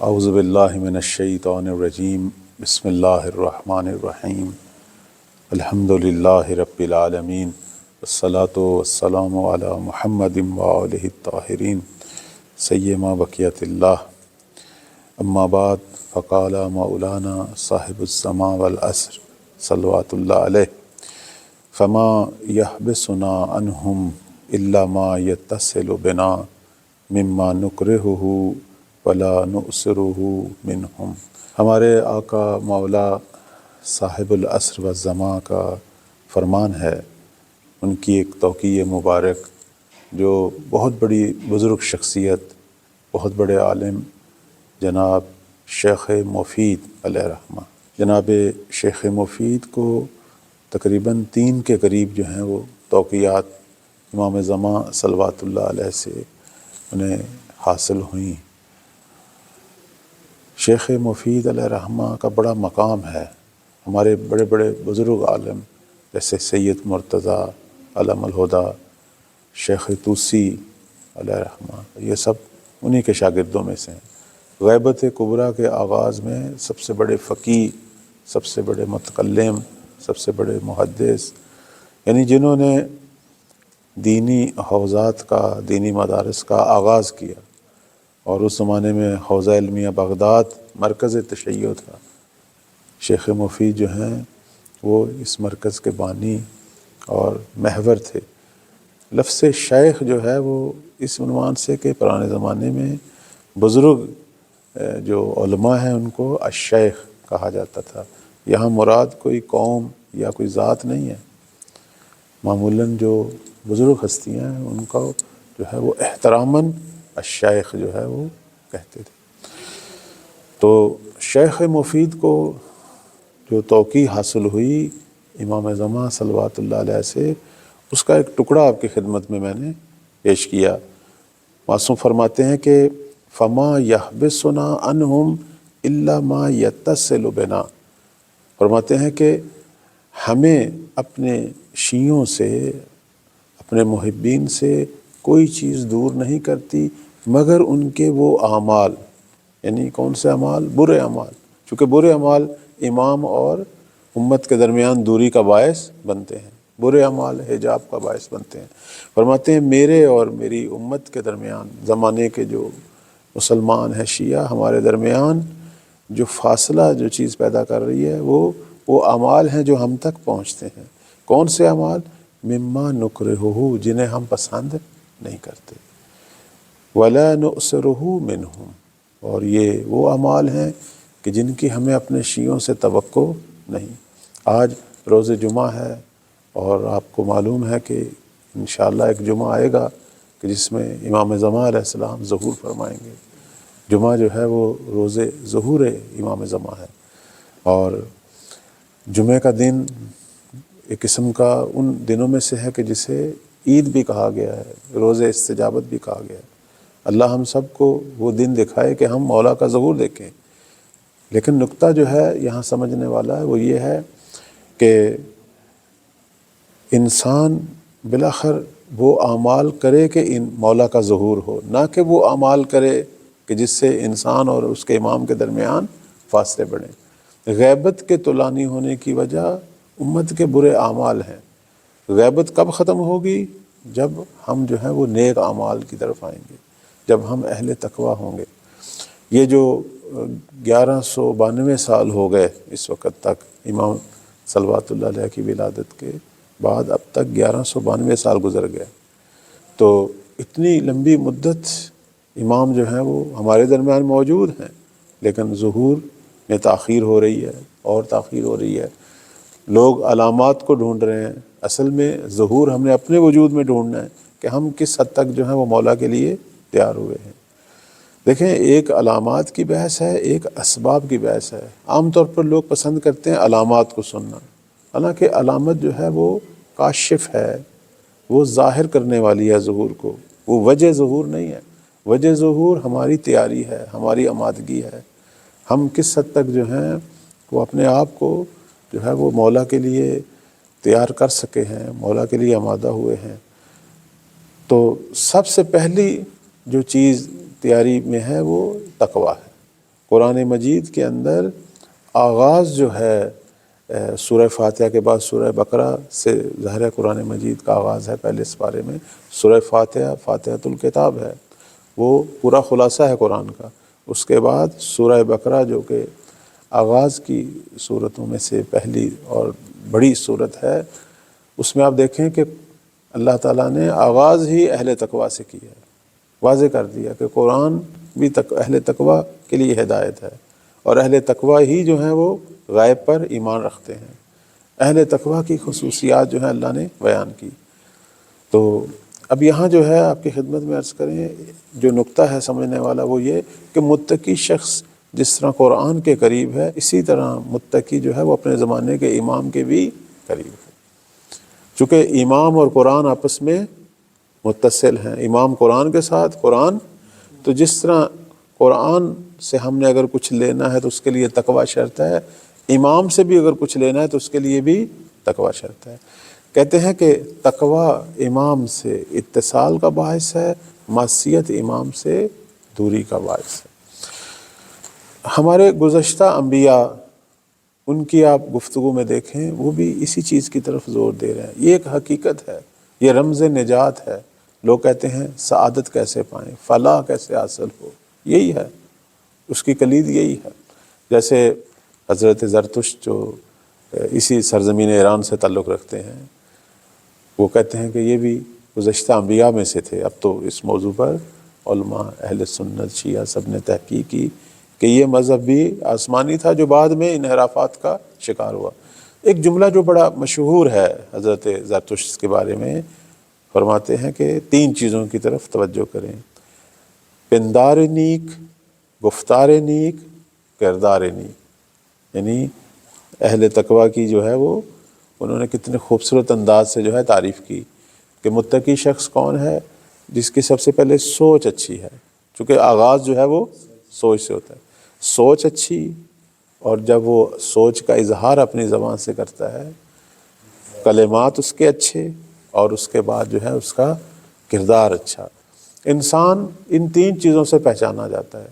اعوذ باللہ من الشیطان الرجیم بسم اللہ الرحمن الرحیم الحمد للہ رب العالمین والصلاة والسلام علی محمد وآلہ الطاہرین سیما بقیت اللہ اما بعد فقال مولانا صاحب السما والعصر صلوات اللہ علیہ فما یحبسنا عنہم الا ما یتصل بنا مما نکرہہ ولا نؤثرہ منہم۔ ہمارے آقا مولا صاحب العصر والزمان کا فرمان ہے، ان کی ایک توقیع مبارک جو بہت بڑی بزرگ شخصیت، بہت بڑے عالم جناب شیخ مفید علیہ رحمہ، جناب شیخ مفید کو تقریباً 3 کے قریب جو ہیں وہ توقیعات امام زمان صلوات اللہ علیہ سے انہیں حاصل ہوئیں۔ شیخ مفید علیہ رحمہ کا بڑا مقام ہے، ہمارے بڑے بڑے بزرگ عالم جیسے سید مرتضیٰ علم الہدیٰ، شیخ طوسی علیہ رحمہ، یہ سب انہی کے شاگردوں میں سے ہیں۔ غیبت کبریٰ کے آغاز میں سب سے بڑے فقیہ، سب سے بڑے متکلم، سب سے بڑے محدث، یعنی جنہوں نے دینی حوزات کا، دینی مدارس کا آغاز کیا، اور اس زمانے میں حوزہ علمیہ بغداد مرکز تشیع تھا۔ شیخ مفید جو ہیں وہ اس مرکز کے بانی اور محور تھے۔ لفظ شیخ جو ہے وہ اس عنوان سے کہ پرانے زمانے میں بزرگ جو علماء ہیں ان کو الشیخ کہا جاتا تھا۔ یہاں مراد کوئی قوم یا کوئی ذات نہیں ہے، معمولاً جو بزرگ ہستیاں ہیں ان کا جو ہے وہ احتراماً الشیخ جو ہے وہ کہتے تھے۔ تو شیخ مفید کو جو توقیع حاصل ہوئی امام زمان صلوات اللہ علیہ سے، اس کا ایک ٹکڑا آپ کی خدمت میں نے پیش کیا۔ معصوم فرماتے ہیں کہ فما یحبسنا عنہم الا ما یتصل بنا، فرماتے ہیں کہ ہمیں اپنے شیعوں سے، اپنے محبین سے کوئی چیز دور نہیں کرتی مگر ان کے وہ اعمال، یعنی کون سے اعمال؟ برے اعمال، چونکہ برے اعمال امام اور امت کے درمیان دوری کا باعث بنتے ہیں، برے اعمال حجاب کا باعث بنتے ہیں۔ فرماتے ہیں میرے اور میری امت کے درمیان، زمانے کے جو مسلمان ہیں شیعہ، ہمارے درمیان جو فاصلہ، جو چیز پیدا کر رہی ہے وہ اعمال ہیں جو ہم تک پہنچتے ہیں۔ کون سے اعمال؟ مما نکرہہ، جنہیں ہم پسند نہیں کرتے، ولا نؤثرہ منہم، اور یہ وہ اعمال ہیں کہ جن کی ہمیں اپنے شیعوں سے توقع نہیں۔ آج روز جمعہ ہے اور آپ کو معلوم ہے کہ انشاءاللہ ایک جمعہ آئے گا کہ جس میں امام زمان علیہ السلام ظہور فرمائیں گے۔ جمعہ جو ہے وہ روز ظہور امام زمان ہے، اور جمعہ کا دن ایک قسم کا ان دنوں میں سے ہے کہ جسے عید بھی کہا گیا ہے، روز استجابت بھی کہا گیا ہے۔ اللہ ہم سب کو وہ دن دکھائے کہ ہم مولا کا ظہور دیکھیں۔ لیکن نقطہ جو ہے یہاں سمجھنے والا ہے وہ یہ ہے کہ انسان بالآخر وہ اعمال کرے کہ ان مولا کا ظہور ہو، نہ کہ وہ اعمال کرے کہ جس سے انسان اور اس کے امام کے درمیان فاصلے بڑھیں۔ غیبت کے طلانی ہونے کی وجہ امت کے برے اعمال ہیں۔ غیبت کب ختم ہوگی؟ جب ہم جو ہیں وہ نیک اعمال کی طرف آئیں گے، جب ہم اہل تقویٰ ہوں گے۔ یہ جو 1192 سال ہو گئے اس وقت تک، امام صلوات اللہ علیہ کی ولادت کے بعد اب تک 1192 سال گزر گئے، تو اتنی لمبی مدت امام جو ہیں وہ ہمارے درمیان موجود ہیں، لیکن ظہور میں تاخیر ہو رہی ہے اور تاخیر ہو رہی ہے۔ لوگ علامات کو ڈھونڈ رہے ہیں، اصل میں ظہور ہم نے اپنے وجود میں ڈھونڈنا ہے کہ ہم کس حد تک جو ہیں وہ مولا کے لیے تیار ہوئے ہیں۔ دیکھیں، ایک علامات کی بحث ہے، ایک اسباب کی بحث ہے۔ عام طور پر لوگ پسند کرتے ہیں علامات کو سننا، حالانکہ علامت جو ہے وہ کاشف ہے، وہ ظاہر کرنے والی ہے ظہور کو، وہ وجہ ظہور نہیں ہے۔ وجہ ظہور ہماری تیاری ہے، ہماری آمادگی ہے، ہم کس حد تک جو ہیں وہ اپنے آپ کو جو ہے وہ مولا کے لیے تیار کر سکے ہیں، مولا کے لیے آمادہ ہوئے ہیں۔ تو سب سے پہلی جو چیز تیاری میں ہے وہ تقویٰ ہے، قرآن مجید کے اندر آغاز جو ہے سورہ فاتحہ کے بعد سورہ بقرہ سے ظاہر ہے قرآن مجید کا آغاز ہے پہلے سپارے میں، سورہ فاتحہ فاتحۃ الکتاب ہے، وہ پورا خلاصہ ہے قرآن کا۔ اس کے بعد سورہ بقرہ جو کہ آغاز کی صورتوں میں سے پہلی اور بڑی صورت ہے، اس میں آپ دیکھیں کہ اللہ تعالیٰ نے آغاز ہی اہل تقویٰ سے کیا ہے، واضح کر دیا کہ قرآن بھی اہل تقویٰ کے لیے ہدایت ہے، اور اہل تقویٰ ہی جو ہیں وہ غیب پر ایمان رکھتے ہیں۔ اہل تقویٰ کی خصوصیات جو ہیں اللہ نے بیان کی۔ تو اب یہاں جو ہے آپ کی خدمت میں عرض کریں، جو نقطہ ہے سمجھنے والا وہ یہ کہ متقی شخص جس طرح قرآن کے قریب ہے، اسی طرح متقی جو ہے وہ اپنے زمانے کے امام کے بھی قریب ہے، چونکہ امام اور قرآن آپس میں متصل ہیں، امام قرآن کے ساتھ قرآن، تو جس طرح قرآن سے ہم نے اگر کچھ لینا ہے تو اس کے لیے تقویٰ شرط ہے، امام سے بھی اگر کچھ لینا ہے تو اس کے لیے بھی تقویٰ شرط ہے۔ کہتے ہیں کہ تقویٰ امام سے اتصال کا باعث ہے، معصیت امام سے دوری کا باعث ہے۔ ہمارے گزشتہ انبیاء، ان کی آپ گفتگو میں دیکھیں، وہ بھی اسی چیز کی طرف زور دے رہے ہیں۔ یہ ایک حقیقت ہے، یہ رمز نجات ہے۔ لوگ کہتے ہیں سعادت کیسے پائیں، فلاح کیسے حاصل ہو، یہی ہے، اس کی کلید یہی ہے۔ جیسے حضرت زرتشت جو اسی سرزمین ایران سے تعلق رکھتے ہیں، وہ کہتے ہیں کہ یہ بھی گزشتہ انبیاء میں سے تھے۔ اب تو اس موضوع پر علماء اہل سنت شیعہ سب نے تحقیق کی کہ یہ مذہب بھی آسمانی تھا جو بعد میں انحرافات کا شکار ہوا۔ ایک جملہ جو بڑا مشہور ہے حضرت زرتشت کے بارے میں، فرماتے ہیں کہ 3 چیزوں کی طرف توجہ کریں: پندار نیک، گفتار نیک، کردار نیک۔ یعنی اہل تقویٰ کی جو ہے وہ انہوں نے کتنے خوبصورت انداز سے جو ہے تعریف کی کہ متقی شخص کون ہے؟ جس کی سب سے پہلے سوچ اچھی ہے، چونکہ آغاز جو ہے وہ سوچ سے ہوتا ہے، سوچ اچھی، اور جب وہ سوچ کا اظہار اپنی زبان سے کرتا ہے، کلمات اس کے اچھے، اور اس کے بعد جو ہے اس کا کردار اچھا۔ انسان ان 3 چیزوں سے پہچانا جاتا ہے۔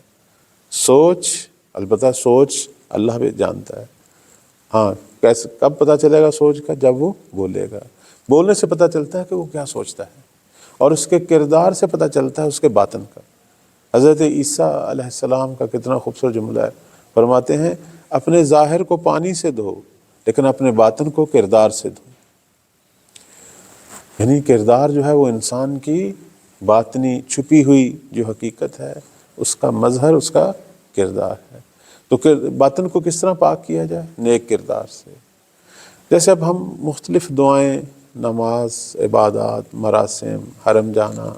سوچ، البتہ سوچ اللہ بھی جانتا ہے، ہاں کیسے کب پتہ چلے گا سوچ کا؟ جب وہ بولے گا، بولنے سے پتہ چلتا ہے کہ وہ کیا سوچتا ہے، اور اس کے کردار سے پتہ چلتا ہے اس کے باطن کا۔ حضرت عیسیٰ علیہ السلام کا کتنا خوبصورت جملہ ہے، فرماتے ہیں اپنے ظاہر کو پانی سے دھو لیکن اپنے باطن کو کردار سے دھو۔ یعنی کردار جو ہے وہ انسان کی باطنی چھپی ہوئی جو حقیقت ہے، اس کا مظہر اس کا کردار ہے۔ تو باطن کو کس طرح پاک کیا جائے؟ نیک کردار سے۔ جیسے اب ہم مختلف دعائیں، نماز، عبادات، مراسم، حرم جانا،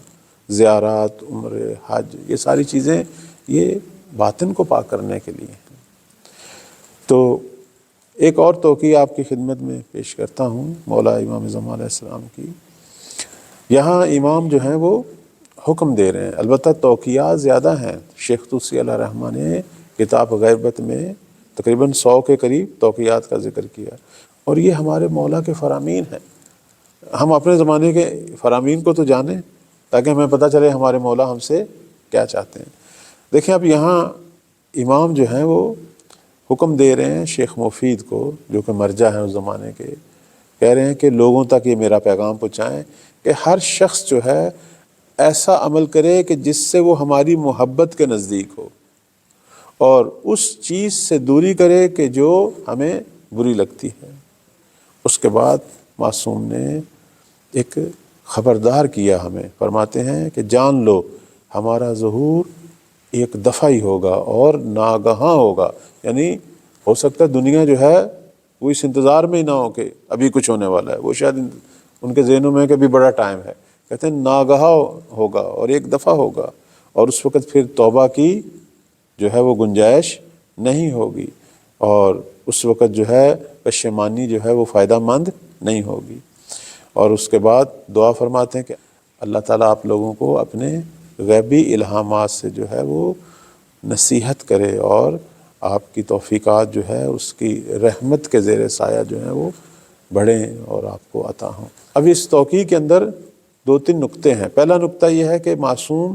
زیارات، عمرے، حج، یہ ساری چیزیں یہ باطن کو پاک کرنے کے لیے ہیں۔ تو ایک اور توقیع آپ کی خدمت میں پیش کرتا ہوں مولا امام زمان علیہ السلام کی۔ یہاں امام جو ہیں وہ حکم دے رہے ہیں، البتہ توقیعات زیادہ ہیں۔ شیخ طوسی علیہ الرحمہ نے کتاب غیبت میں تقریباً 100 کے قریب توقیعات کا ذکر کیا، اور یہ ہمارے مولا کے فرامین ہیں۔ ہم اپنے زمانے کے فرامین کو تو جانیں تاکہ ہمیں پتہ چلے ہمارے مولا ہم سے کیا چاہتے ہیں۔ دیکھیں اب یہاں امام جو ہیں وہ حکم دے رہے ہیں شیخ مفید کو، جو کہ مرجع ہیں اس زمانے کے، کہہ رہے ہیں کہ لوگوں تک یہ میرا پیغام پہنچائیں کہ ہر شخص جو ہے ایسا عمل کرے کہ جس سے وہ ہماری محبت کے نزدیک ہو، اور اس چیز سے دوری کرے کہ جو ہمیں بری لگتی ہے۔ اس کے بعد معصوم نے ایک خبردار کیا ہمیں، فرماتے ہیں کہ جان لو ہمارا ظہور ایک دفعہ ہی ہوگا اور ناگہاں ہوگا، یعنی ہو سکتا ہے دنیا جو ہے وہ اس انتظار میں ہی نہ ہو کہ ابھی کچھ ہونے والا ہے، وہ شاید ان کے ذہنوں میں کہ ابھی بڑا ٹائم ہے۔ کہتے ہیں ناگہاں ہوگا اور ایک دفعہ ہوگا، اور اس وقت پھر توبہ کی جو ہے وہ گنجائش نہیں ہوگی، اور اس وقت جو ہے پشیمانی جو ہے وہ فائدہ مند نہیں ہوگی۔ اور اس کے بعد دعا فرماتے ہیں کہ اللہ تعالیٰ آپ لوگوں کو اپنے غیبی الہامات سے جو ہے وہ نصیحت کرے، اور آپ کی توفیقات جو ہے اس کی رحمت کے زیر سایہ جو ہیں وہ بڑھیں اور آپ کو عطا ہوں۔ اب اس توقیع کے اندر 2-3 نقطے ہیں۔ پہلا نقطہ یہ ہے کہ معصوم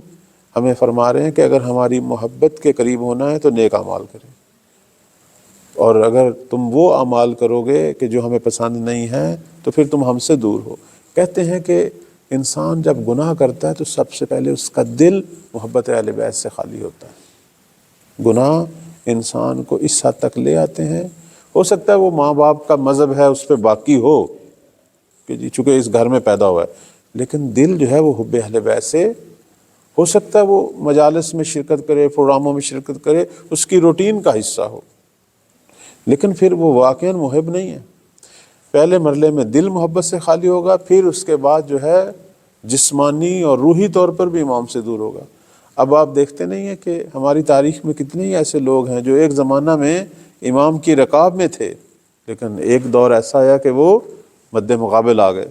ہمیں فرما رہے ہیں کہ اگر ہماری محبت کے قریب ہونا ہے تو نیک اعمال کریں، اور اگر تم وہ اعمال کرو گے کہ جو ہمیں پسند نہیں ہیں تو پھر تم ہم سے دور ہو۔ کہتے ہیں کہ انسان جب گناہ کرتا ہے تو سب سے پہلے اس کا دل محبت اہل بیت سے خالی ہوتا ہے۔ گناہ انسان کو اس حد تک لے آتے ہیں، ہو سکتا ہے وہ ماں باپ کا مذہب ہے اس پہ باقی ہو کہ جی چونکہ اس گھر میں پیدا ہوا ہے، لیکن دل جو ہے وہ حب اہل بیت سے، ہو سکتا ہے وہ مجالس میں شرکت کرے، پروگراموں میں شرکت کرے، اس کی روٹین کا حصہ ہو، لیکن پھر وہ واقعاً محب نہیں ہے۔ پہلے مرحلے میں دل محبت سے خالی ہوگا، پھر اس کے بعد جو ہے جسمانی اور روحی طور پر بھی امام سے دور ہوگا۔ اب آپ دیکھتے نہیں ہیں کہ ہماری تاریخ میں کتنے ہی ایسے لوگ ہیں جو ایک زمانہ میں امام کی رکاب میں تھے، لیکن ایک دور ایسا آیا کہ وہ مد مقابل آ گئے،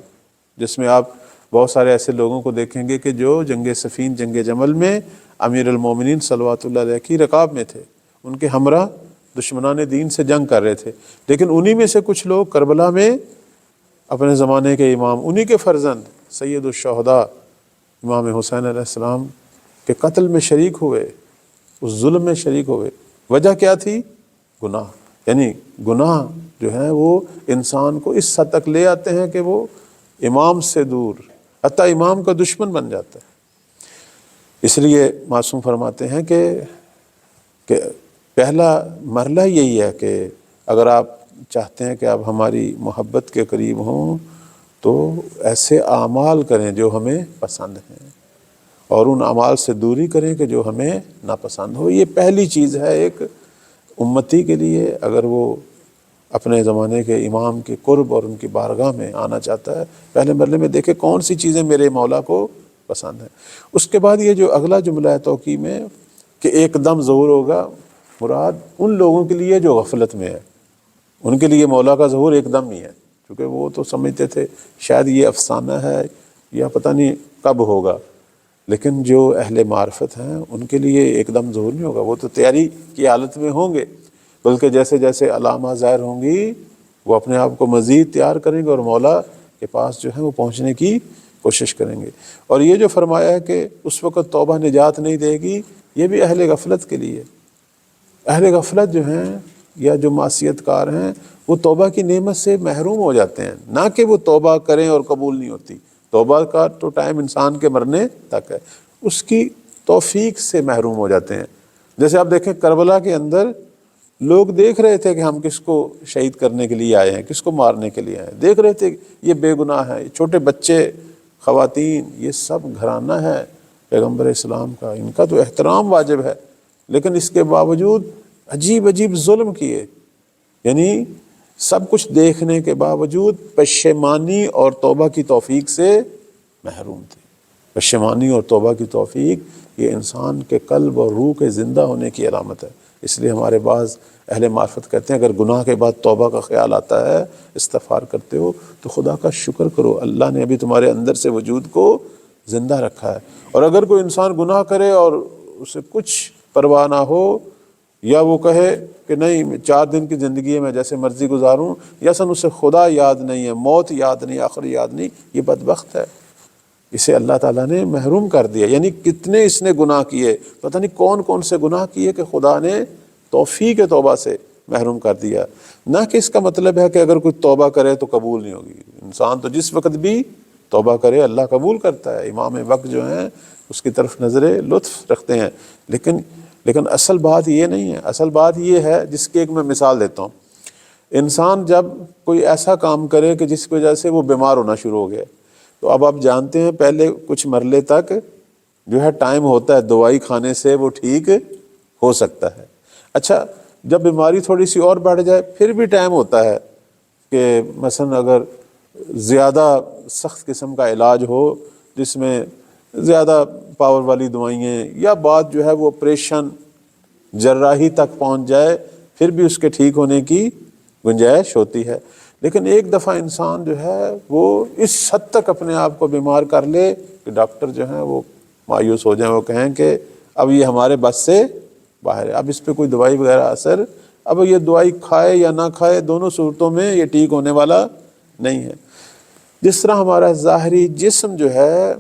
جس میں آپ بہت سارے ایسے لوگوں کو دیکھیں گے کہ جو جنگ صفین، جنگ جمل میں امیر المومنین صلوات اللہ علیہ کی رکاب میں تھے، ان کے ہمراہ دشمنان دین سے جنگ کر رہے تھے، لیکن انہی میں سے کچھ لوگ کربلا میں اپنے زمانے کے امام، انہی کے فرزند سید الشہداء امام حسین علیہ السلام کے قتل میں شریک ہوئے، اس ظلم میں شریک ہوئے۔ وجہ کیا تھی؟ گناہ۔ یعنی گناہ جو ہے وہ انسان کو اس حد تک لے آتے ہیں کہ وہ امام سے دور، حتیٰ امام کا دشمن بن جاتا ہے۔ اس لیے معصوم فرماتے ہیں کہ پہلا مرحلہ یہی ہے کہ اگر آپ چاہتے ہیں کہ آپ ہماری محبت کے قریب ہوں تو ایسے اعمال کریں جو ہمیں پسند ہیں، اور ان اعمال سے دوری کریں کہ جو ہمیں ناپسند ہو۔ یہ پہلی چیز ہے ایک امتی کے لیے، اگر وہ اپنے زمانے کے امام کے قرب اور ان کی بارگاہ میں آنا چاہتا ہے، پہلے مرحلے میں دیکھے کون سی چیزیں میرے مولا کو پسند ہیں۔ اس کے بعد یہ جو اگلا جملہ ہے توقیع میں کہ ایک دم ظہور ہوگا، مراد ان لوگوں کے لیے جو غفلت میں ہے، ان کے لیے مولا کا ظہور ایک دم ہی ہے، کیونکہ وہ تو سمجھتے تھے شاید یہ افسانہ ہے یا پتہ نہیں کب ہوگا، لیکن جو اہل معرفت ہیں ان کے لیے ایک دم ظہور نہیں ہوگا، وہ تو تیاری کی حالت میں ہوں گے، بلکہ جیسے جیسے علامات ظاہر ہوں گی وہ اپنے آپ کو مزید تیار کریں گے اور مولا کے پاس جو ہے وہ پہنچنے کی کوشش کریں گے۔ اور یہ جو فرمایا ہے کہ اس وقت توبہ نجات نہیں دے گی، یہ بھی اہل غفلت کے لیے۔ اہل غفلت جو ہیں یا جو معصیت کار ہیں وہ توبہ کی نعمت سے محروم ہو جاتے ہیں، نہ کہ وہ توبہ کریں اور قبول نہیں ہوتی۔ توبہ کا تو ٹائم انسان کے مرنے تک ہے، اس کی توفیق سے محروم ہو جاتے ہیں۔ جیسے آپ دیکھیں کربلا کے اندر لوگ دیکھ رہے تھے کہ ہم کس کو شہید کرنے کے لیے آئے ہیں، کس کو مارنے کے لیے آئے ہیں، دیکھ رہے تھے یہ بے گناہ ہے، یہ چھوٹے بچے، خواتین، یہ سب گھرانہ ہے پیغمبر اسلام کا، ان کا تو احترام واجب ہے، لیکن اس کے باوجود عجیب عجیب ظلم کیے، یعنی سب کچھ دیکھنے کے باوجود پشیمانی اور توبہ کی توفیق سے محروم تھے۔ پشیمانی اور توبہ کی توفیق یہ انسان کے قلب اور روح کے زندہ ہونے کی علامت ہے۔ اس لیے ہمارے بعض اہل معرفت کہتے ہیں اگر گناہ کے بعد توبہ کا خیال آتا ہے، استغفار کرتے ہو تو خدا کا شکر کرو، اللہ نے ابھی تمہارے اندر سے وجود کو زندہ رکھا ہے۔ اور اگر کوئی انسان گناہ کرے اور اسے کچھ پرواہ نہ ہو، یا وہ کہے کہ نہیں 4 دن کی زندگی ہے میں جیسے مرضی گزاروں، یا اسے خدا یاد نہیں ہے، موت یاد نہیں، آخر یاد نہیں، یہ بدبخت ہے، اسے اللہ تعالیٰ نے محروم کر دیا۔ یعنی کتنے اس نے گناہ کیے، پتہ نہیں کون کون سے گناہ کیے کہ خدا نے توفیق توبہ سے محروم کر دیا۔ نہ کہ اس کا مطلب ہے کہ اگر کوئی توبہ کرے تو قبول نہیں ہوگی، انسان تو جس وقت بھی توبہ کرے اللہ قبول کرتا ہے۔ امام وقت جو ہیں اس کی طرف نظر لطف رکھتے ہیں، لیکن اصل بات یہ نہیں ہے۔ اصل بات یہ ہے جس کی ایک میں مثال دیتا ہوں۔ انسان جب کوئی ایسا کام کرے کہ جس کی وجہ سے وہ بیمار ہونا شروع ہو گیا، تو اب آپ جانتے ہیں پہلے کچھ مرحلے تک جو ہے ٹائم ہوتا ہے، دوائی کھانے سے وہ ٹھیک ہو سکتا ہے۔ اچھا جب بیماری تھوڑی سی اور بڑھ جائے پھر بھی ٹائم ہوتا ہے کہ مثلا اگر زیادہ سخت قسم کا علاج ہو جس میں زیادہ پاور والی دوائیں یا بات جو ہے وہ آپریشن جراحی تک پہنچ جائے، پھر بھی اس کے ٹھیک ہونے کی گنجائش ہوتی ہے۔ لیکن ایک دفعہ انسان جو ہے وہ اس حد تک اپنے آپ کو بیمار کر لے کہ ڈاکٹر جو ہیں وہ مایوس ہو جائیں، وہ کہیں کہ اب یہ ہمارے بس سے باہر ہے، اب اس پہ کوئی دوائی وغیرہ اثر، اب یہ دوائی کھائے یا نہ کھائے دونوں صورتوں میں یہ ٹھیک ہونے والا نہیں ہے۔ جس طرح ہمارا ظاہری جسم جو ہے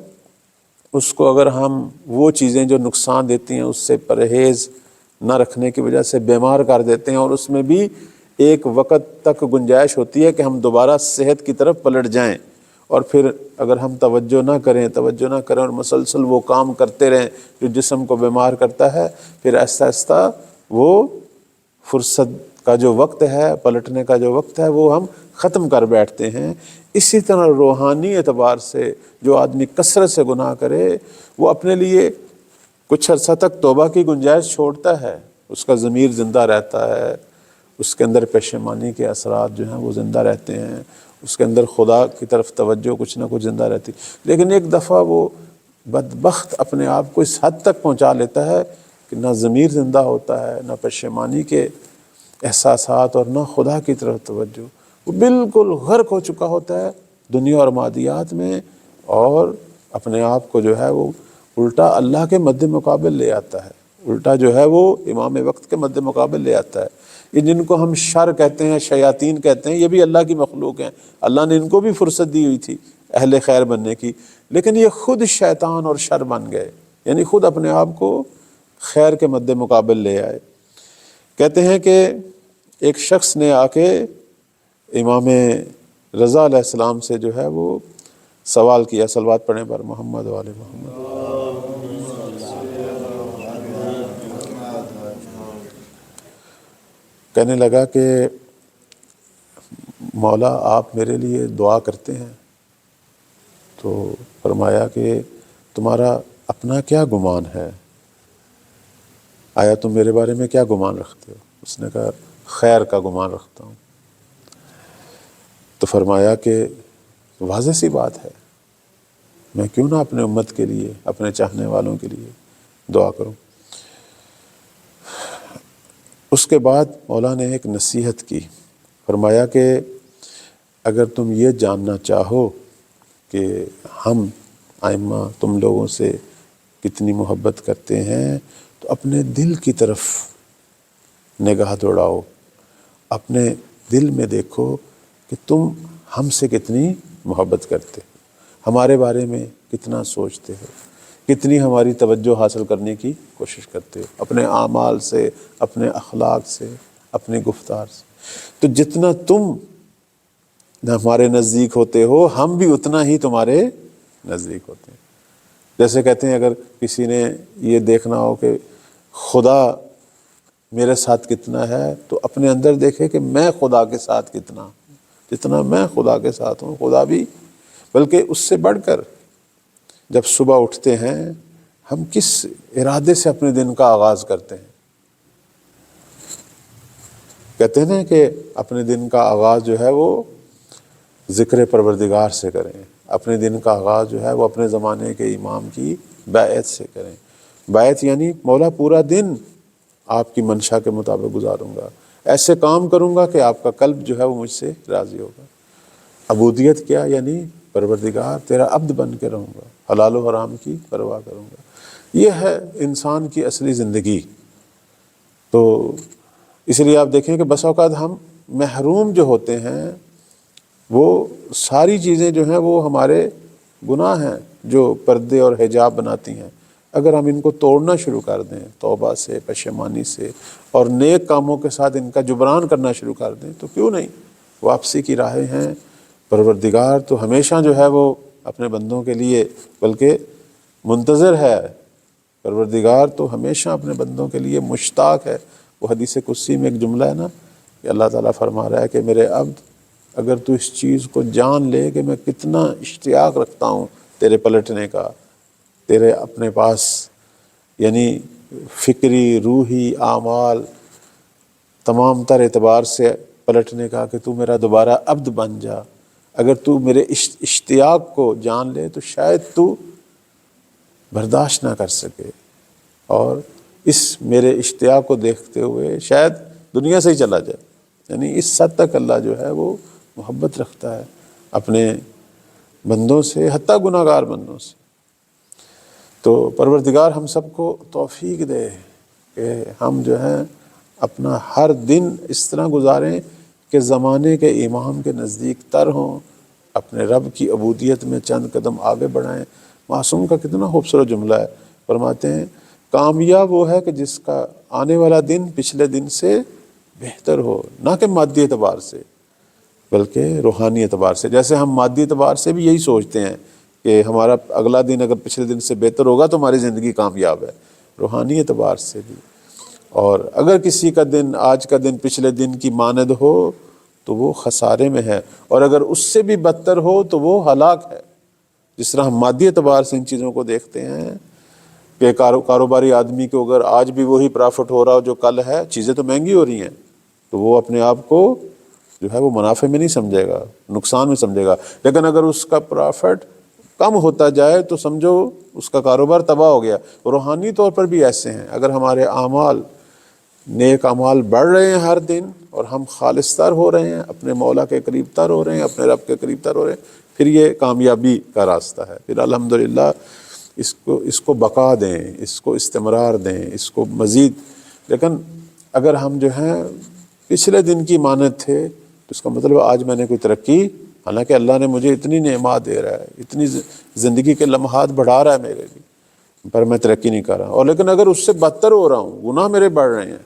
اس کو اگر ہم وہ چیزیں جو نقصان دیتی ہیں اس سے پرہیز نہ رکھنے کی وجہ سے بیمار کر دیتے ہیں، اور اس میں بھی ایک وقت تک گنجائش ہوتی ہے کہ ہم دوبارہ صحت کی طرف پلٹ جائیں، اور پھر اگر ہم توجہ نہ کریں اور مسلسل وہ کام کرتے رہیں جو جسم کو بیمار کرتا ہے، پھر آہستہ آہستہ وہ فرصت کا جو وقت ہے، پلٹنے کا جو وقت ہے، وہ ہم ختم کر بیٹھتے ہیں۔ اسی طرح روحانی اعتبار سے جو آدمی کثرت سے گناہ کرے، وہ اپنے لیے کچھ عرصہ تک توبہ کی گنجائش چھوڑتا ہے، اس کا ضمیر زندہ رہتا ہے، اس کے اندر پشیمانی کے اثرات جو ہیں وہ زندہ رہتے ہیں، اس کے اندر خدا کی طرف توجہ کچھ نہ کچھ زندہ رہتی، لیکن ایک دفعہ وہ بدبخت اپنے آپ کو اس حد تک پہنچا لیتا ہے کہ نہ ضمیر زندہ ہوتا ہے، نہ پشیمانی کے احساسات، اور نہ خدا کی طرف توجہ، وہ بالکل غرق ہو چکا ہوتا ہے دنیا اور مادیات میں، اور اپنے آپ کو جو ہے وہ الٹا اللہ کے مد مقابل لے آتا ہے، الٹا جو ہے وہ امام وقت کے مد مقابل لے آتا ہے۔ یہ جن کو ہم شر کہتے ہیں، شیاطین کہتے ہیں، یہ بھی اللہ کی مخلوق ہیں، اللہ نے ان کو بھی فرصت دی ہوئی تھی اہل خیر بننے کی، لیکن یہ خود شیطان اور شر بن گئے، یعنی خود اپنے آپ کو خیر کے مد مقابل لے آئے۔ کہتے ہیں کہ ایک شخص نے آ کے امام رضا علیہ السلام سے جو ہے وہ سوال کیا، صلوات پڑھیں پر محمد و آل محمد۔ کہنے لگا کہ مولا آپ میرے لیے دعا کرتے ہیں؟ تو فرمایا کہ تمہارا اپنا کیا گمان ہے، آیا تم میرے بارے میں کیا گمان رکھتے ہو؟ اس نے کہا خیر کا گمان رکھتا ہوں۔ تو فرمایا کہ واضح سی بات ہے، میں کیوں نہ اپنے امت کے لیے، اپنے چاہنے والوں کے لیے دعا کروں۔ اس کے بعد مولا نے ایک نصیحت کی، فرمایا کہ اگر تم یہ جاننا چاہو کہ ہم ائمہ تم لوگوں سے کتنی محبت کرتے ہیں، تو اپنے دل کی طرف نگاہ دوڑاؤ، اپنے دل میں دیکھو کہ تم ہم سے کتنی محبت کرتے ہو، ہمارے بارے میں کتنا سوچتے ہو، کتنی ہماری توجہ حاصل کرنے کی کوشش کرتے ہو، اپنے اعمال سے، اپنے اخلاق سے، اپنے گفتار سے۔ تو جتنا تم ہمارے نزدیک ہوتے ہو، ہم بھی اتنا ہی تمہارے نزدیک ہوتے ہیں۔ جیسے کہتے ہیں اگر کسی نے یہ دیکھنا ہو کہ خدا میرے ساتھ کتنا ہے، تو اپنے اندر دیکھے کہ میں خدا کے ساتھ کتنا ہوں، جتنا میں خدا کے ساتھ ہوں، خدا بھی بلکہ اس سے بڑھ کر جب صبح اٹھتے ہیں ہم کس ارادے سے اپنے دن کا آغاز کرتے ہیں۔ کہتے ہیں کہ اپنے دن کا آغاز جو ہے وہ ذکر پروردگار سے کریں، اپنے دن کا آغاز جو ہے وہ اپنے زمانے کے امام کی بیعت سے کریں۔ بیعت یعنی مولا پورا دن آپ کی منشا کے مطابق گزاروں گا، ایسے کام کروں گا کہ آپ کا قلب جو ہے وہ مجھ سے راضی ہوگا۔ عبودیت کیا؟ یعنی پروردگار تیرا عبد بن کے رہوں گا، حلال و حرام کی پرواہ کروں گا۔ یہ ہے انسان کی اصلی زندگی۔ تو اس لیے آپ دیکھیں کہ بس اوقات ہم محروم جو ہوتے ہیں، وہ ساری چیزیں جو ہیں وہ ہمارے گناہ ہیں جو پردے اور حجاب بناتی ہیں۔ اگر ہم ان کو توڑنا شروع کر دیں توبہ سے، پشیمانی سے، اور نیک کاموں کے ساتھ ان کا جبران کرنا شروع کر دیں، تو کیوں نہیں، واپسی کی راہیں ہیں۔ پروردگار تو ہمیشہ جو ہے وہ اپنے بندوں کے لیے بلکہ منتظر ہے، پروردگار تو ہمیشہ اپنے بندوں کے لیے مشتاق ہے۔ وہ حدیث قدسی میں ایک جملہ ہے نا کہ اللہ تعالیٰ فرما رہا ہے کہ میرے عبد اگر تو اس چیز کو جان لے کہ میں کتنا اشتیاق رکھتا ہوں تیرے پلٹنے کا، تیرے اپنے پاس یعنی فکری، روحی، اعمال تمام تر اعتبار سے پلٹنے کا، کہ تو میرا دوبارہ عبد بن جا، اگر تو میرے اشتیاق کو جان لے تو شاید تو برداشت نہ کر سکے، اور اس میرے اشتیاق کو دیکھتے ہوئے شاید دنیا سے ہی چلا جائے۔ یعنی اس حد تک اللہ جو ہے وہ محبت رکھتا ہے اپنے بندوں سے، حتیٰ گناہ گار بندوں سے۔ تو پروردگار ہم سب کو توفیق دے کہ ہم جو ہیں اپنا ہر دن اس طرح گزاریں کہ زمانے کے امام کے نزدیک تر ہوں، اپنے رب کی عبودیت میں چند قدم آگے بڑھائیں، معصوم کا کتنا خوبصورت جملہ ہے، فرماتے ہیں کامیاب وہ ہے کہ جس کا آنے والا دن پچھلے دن سے بہتر ہو، نہ کہ مادی اعتبار سے بلکہ روحانی اعتبار سے۔ جیسے ہم مادی اعتبار سے بھی یہی سوچتے ہیں کہ ہمارا اگلا دن اگر پچھلے دن سے بہتر ہوگا تو ہماری زندگی کامیاب ہے، روحانی اعتبار سے بھی۔ اور اگر کسی کا دن، آج کا دن پچھلے دن کی مانند ہو تو وہ خسارے میں ہے، اور اگر اس سے بھی بدتر ہو تو وہ ہلاک ہے۔ جس طرح ہم مادی اعتبار سے ان چیزوں کو دیکھتے ہیں کہ کاروباری آدمی کو اگر آج بھی وہی پرافٹ ہو رہا ہو جو کل ہے، چیزیں تو مہنگی ہو رہی ہیں، تو وہ اپنے آپ کو جو ہے وہ منافع میں نہیں سمجھے گا، نقصان میں سمجھے گا۔ لیکن اگر اس کا پرافٹ کم ہوتا جائے تو سمجھو اس کا کاروبار تباہ ہو گیا۔ روحانی طور پر بھی ایسے ہیں، اگر ہمارے اعمال، نیک اعمال بڑھ رہے ہیں ہر دن اور ہم خالص تر ہو رہے ہیں، اپنے مولا کے قریب تر ہو رہے ہیں، اپنے رب کے قریب تر ہو رہے ہیں، پھر یہ کامیابی کا راستہ ہے۔ پھر الحمدللہ اس کو بقا دیں، اس کو استمرار دیں، اس کو مزید۔ لیکن اگر ہم جو ہیں پچھلے دن کی مانند تھے تو اس کا مطلب آج میں نے کوئی ترقی، حالانکہ اللہ نے مجھے اتنی نعمات دے رہا ہے، اتنی زندگی کے لمحات بڑھا رہا ہے میرے لیے، پر میں ترقی نہیں کر رہا۔ اور لیکن اگر اس سے بدتر ہو رہا ہوں، گناہ میرے بڑھ رہے ہیں،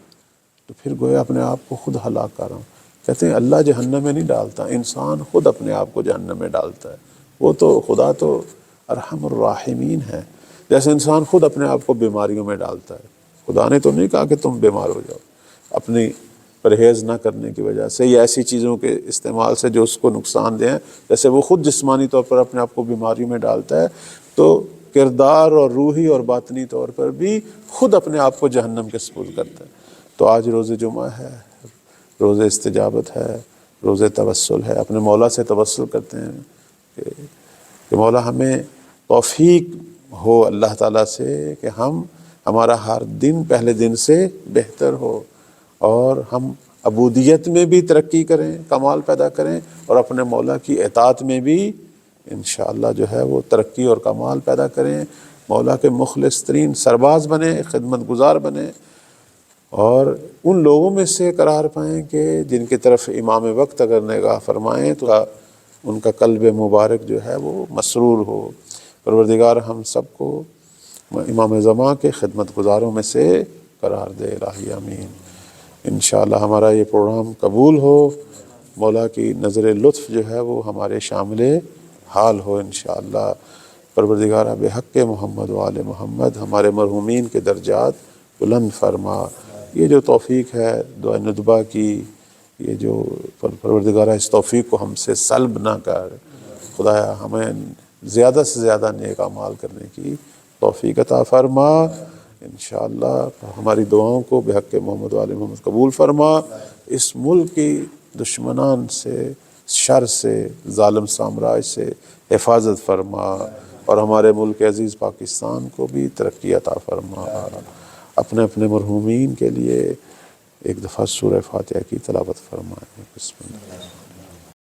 تو پھر گویا اپنے آپ کو خود ہلاک کر رہا ہوں۔ کہتے ہیں اللہ جہنم میں نہیں ڈالتا، انسان خود اپنے آپ کو جہنم میں ڈالتا ہے۔ وہ تو خدا تو ارحم الراحمین ہے۔ جیسے انسان خود اپنے آپ کو بیماریوں میں ڈالتا ہے، خدا نے تو نہیں کہا کہ تم بیمار ہو جاؤ اپنی پرہیز نہ کرنے کی وجہ سے یا ایسی چیزوں کے استعمال سے جو اس کو نقصان دیں، جیسے وہ خود جسمانی طور پر اپنے آپ کو بیماریوں میں ڈالتا ہے، تو کردار اور روحی اور باطنی طور پر بھی خود اپنے آپ کو جہنم کے سپرد کرتا ہے۔ تو آج روز جمعہ ہے، روز استجابت ہے، روز توسل ہے، اپنے مولا سے توسل کرتے ہیں کہ مولا ہمیں توفیق ہو اللہ تعالیٰ سے کہ ہمارا ہر دن پہلے دن سے بہتر ہو، اور ہم عبودیت میں بھی ترقی کریں، کمال پیدا کریں، اور اپنے مولا کی اطاعت میں بھی انشاءاللہ جو ہے وہ ترقی اور کمال پیدا کریں، مولا کے مخلص ترین سرباز بنیں، خدمت گزار بنیں، اور ان لوگوں میں سے قرار پائیں کہ جن کی طرف امام وقت اگر نگاہ فرمائیں تو ان کا قلب مبارک جو ہے وہ مسرور ہو۔ پروردگار ہم سب کو امام زمان کے خدمت گزاروں میں سے قرار دے، الہی آمین۔ انشاءاللہ ہمارا یہ پروگرام قبول ہو، مولا کی نظر لطف جو ہے وہ ہمارے شامل حال ہو انشاءاللہ۔ پروردگار بحق محمد و آل محمد ہمارے مرحومین کے درجات بلند فرما۔ یہ جو توفیق ہے دعا ندبہ کی، یہ جو پروردگار اس توفیق کو ہم سے سلب نہ کر، خدایا ہمیں زیادہ سے زیادہ نیک اعمال کرنے کی توفیق عطا فرما انشاءاللہ۔ ہماری دعاؤں کو بحق محمد و آل محمد قبول فرما۔ اس ملک کی دشمنان سے، شر سے، ظالم سامراج سے حفاظت فرما، اور ہمارے ملک عزیز پاکستان کو بھی ترقی عطا فرما۔ اپنے اپنے مرحومین کے لیے ایک دفعہ سورہ فاتحہ کی تلاوت فرمائیں۔ بسم اللہ۔